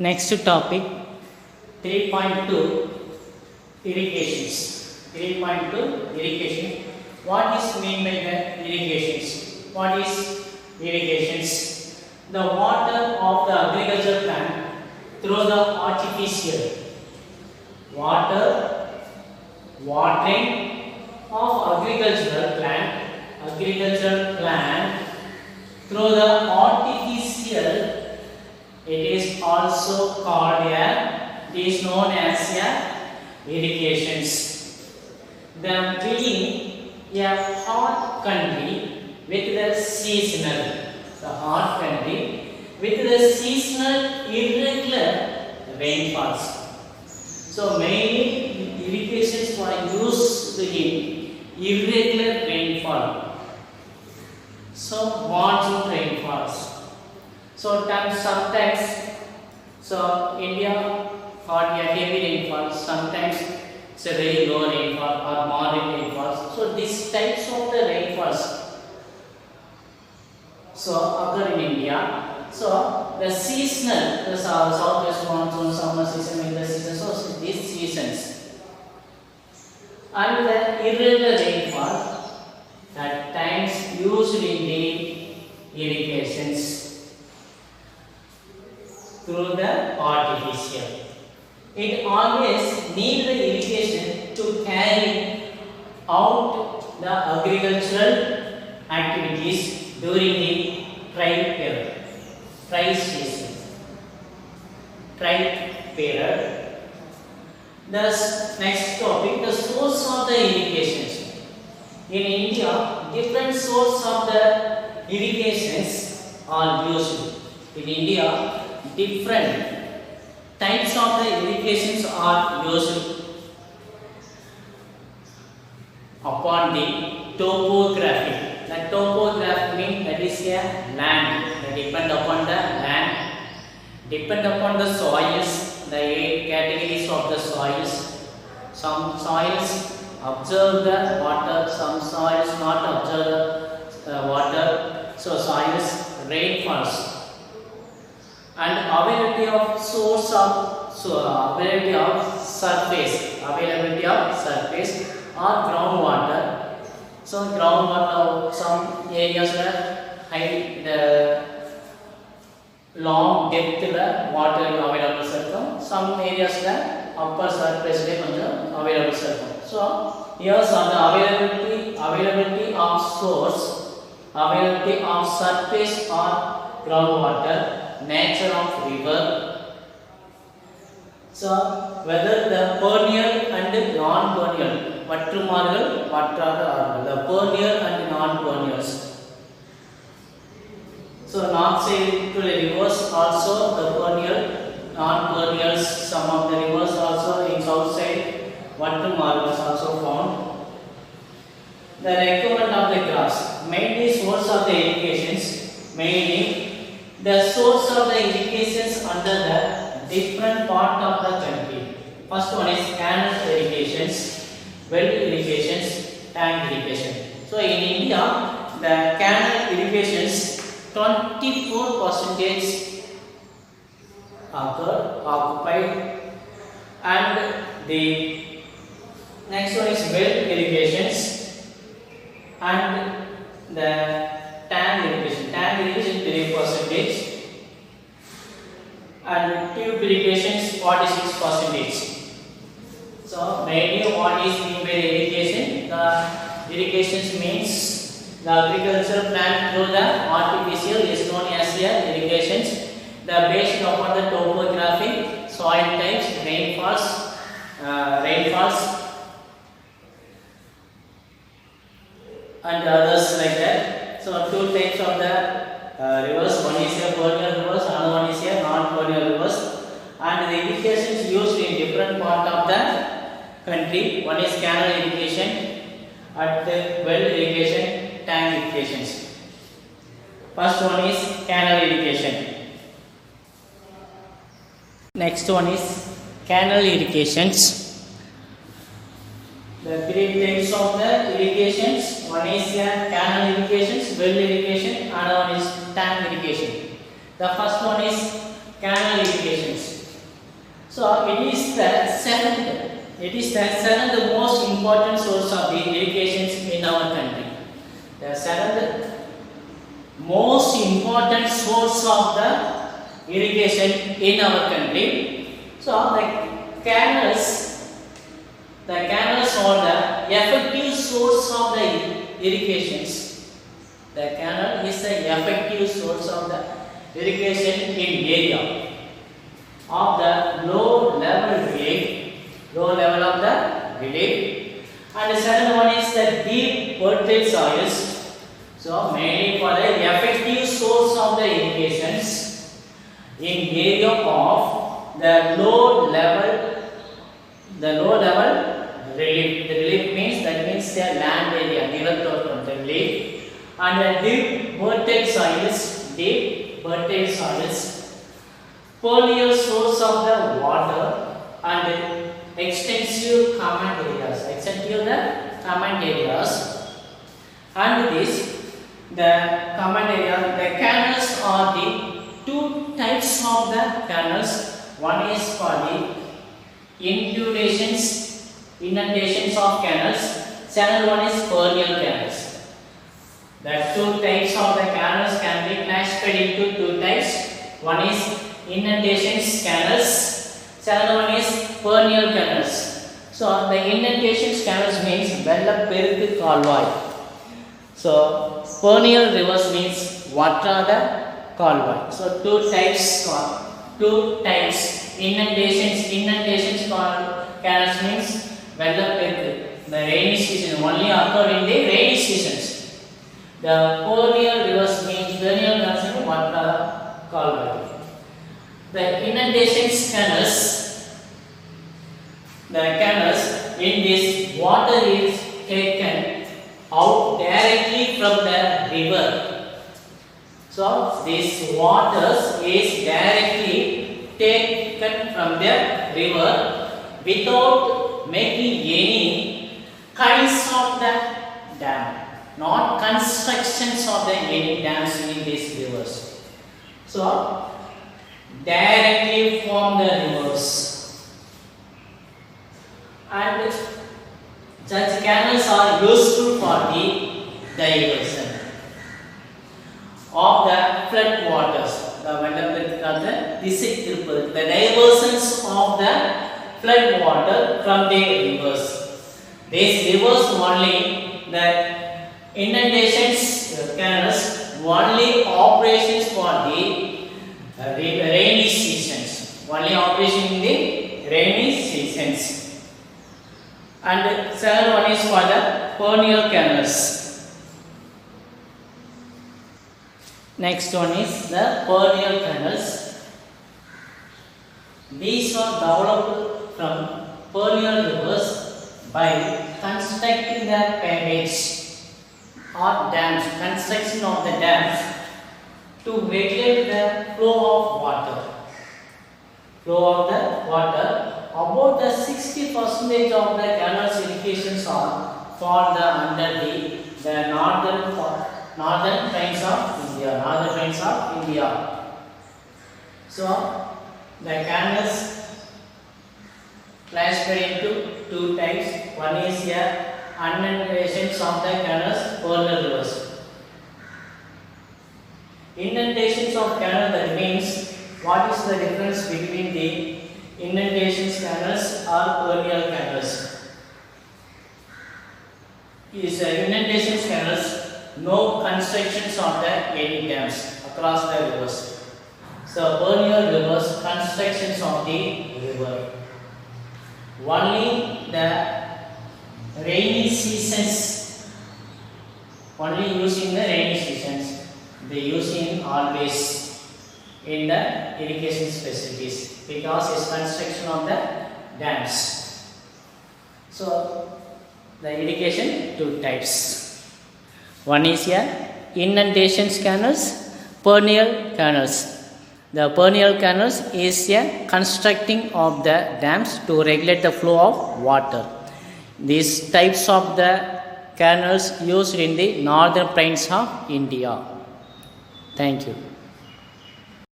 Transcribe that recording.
Next topic 3.2 irrigations. 3.2 irrigation. What is mean by the irrigations? What is irrigations? The water of the agricultural plant through the artificial watering of agricultural plant through the artificial. It is also called it is known as irrigations. The being a hot country with the seasonal, irregular rainfalls. So mainly irrigations are used in irregular rainfall. So monsoon rainfalls. So sometimes, India got a heavy rainfall. Sometimes it's a very low rainfall or moderate rainfalls. So these types of the rainfalls occur in India. So the seasonal, the southwest monsoon, summer season, winter season. So these seasons and the irregular rainfall at times used in the irrigations through the artificial. It always needs the irrigation to carry out the agricultural activities during the dry season. Thus, next topic, the source of the irrigations. In India, different sources of the irrigations are used. In India, different types of the irrigations are used upon the topography. The topography means that is a land. That depend upon the land, depend upon the soils, the 8 categories of the soils. Some soils observe the water, some soils not observe the water. So soils, rainfalls, and availability of surface or groundwater. So groundwater, some areas where high the long depth water available, some areas where upper surface available. So here's on the availability of source, availability of surface or groundwater, nature of river. So whether the perennial and non-perennial, the perennial and non-perennials. So north side rivers also the perennial, non-perennials. Some of the rivers also in south side margins also found. The requirement of the grass, mainly source of the irrigations, the source of the irrigations under the different part of the country. First one is canal irrigations, well irrigations, tank irrigation. So in India, the canal irrigations 24% occupied, and the next one is well irrigations and the tank irrigation. Tank irrigation 3%, and tube irrigations 46%. So mainly what is mean by irrigation? The irrigations means the agricultural plant through the artificial is known as irrigations. The based upon the topography, soil types, rainfalls, and others like that. So two types of the rivers. One is a perennial rivers, another one is a non-perennial rivers. And the irrigations used in different part of the country. One is canal irrigation, and the well irrigation, tank irrigations. First one is canal irrigation. Next one is canal irrigations. The three types of the irrigations. One is canal irrigations, well irrigation, another one is tank irrigation. The first one is canal irrigations. So it is the seventh most important source of the irrigations in our country. The seventh most important source of the irrigation in our country. So the canals are the effective source of the irrigations. The canal is the effective source of the irrigation in area of the low level of the relief. And the second one is the deep fertile soils. So mainly for the effective source of the irrigations in area of the low level relief. The relief means the land area, developed relief, and the deep fertile soils, perennial source of the water and extensive common areas. And the common area, the canals are the two types of the canals. One is for the inundations of canals. Channel one is perennial canals. The two types of the canals can be classified into two types. One is inundations canals. Channel one is perennial canals. So the inundations canals means Vellapperukku Kalvai. So perennial rivers means what are the Kalvai. So two types inundations canals means Vellapperukku. The rainy season only occur in the rainy seasons. The perennial rivers means perennial canals means what are Kalvai. The inundations canals in this water is taken out directly from the river. So this water is directly taken from the river without making any kinds of the dam, not constructions of the any dams in these rivers. So directly from the rivers. And such canals are useful for the diversion of the flood waters. The diversions of the flood water from the rivers. These rivers only, the inundations canals only operations for the rainy seasons. Only operation in the rainy seasons. And second one is for the perennial canals. Next one is the perennial canals. These are developed from perennial rivers by constructing the pavage or dams, construction of the dams to regulate the flow of water. About the 60% of the canals irrigations are fall under the northern plains of India. So the canals classified into two types. One is inundations of the canals, perennial rivers. Inundations of canal, that means what is the difference between the inundations canals or perennial canals? Is inundations canals, no constructions of the any dams across the rivers. So perennial rivers, constructions of the river. Only the rainy seasons, only using the rainy seasons. They use in always in the irrigation facilities because it's construction of the dams. So the irrigation two types. One is inundations canals, perennial canals. The perennial canals is constructing of the dams to regulate the flow of water. These types of the canals used in the northern plains of India. Thank you.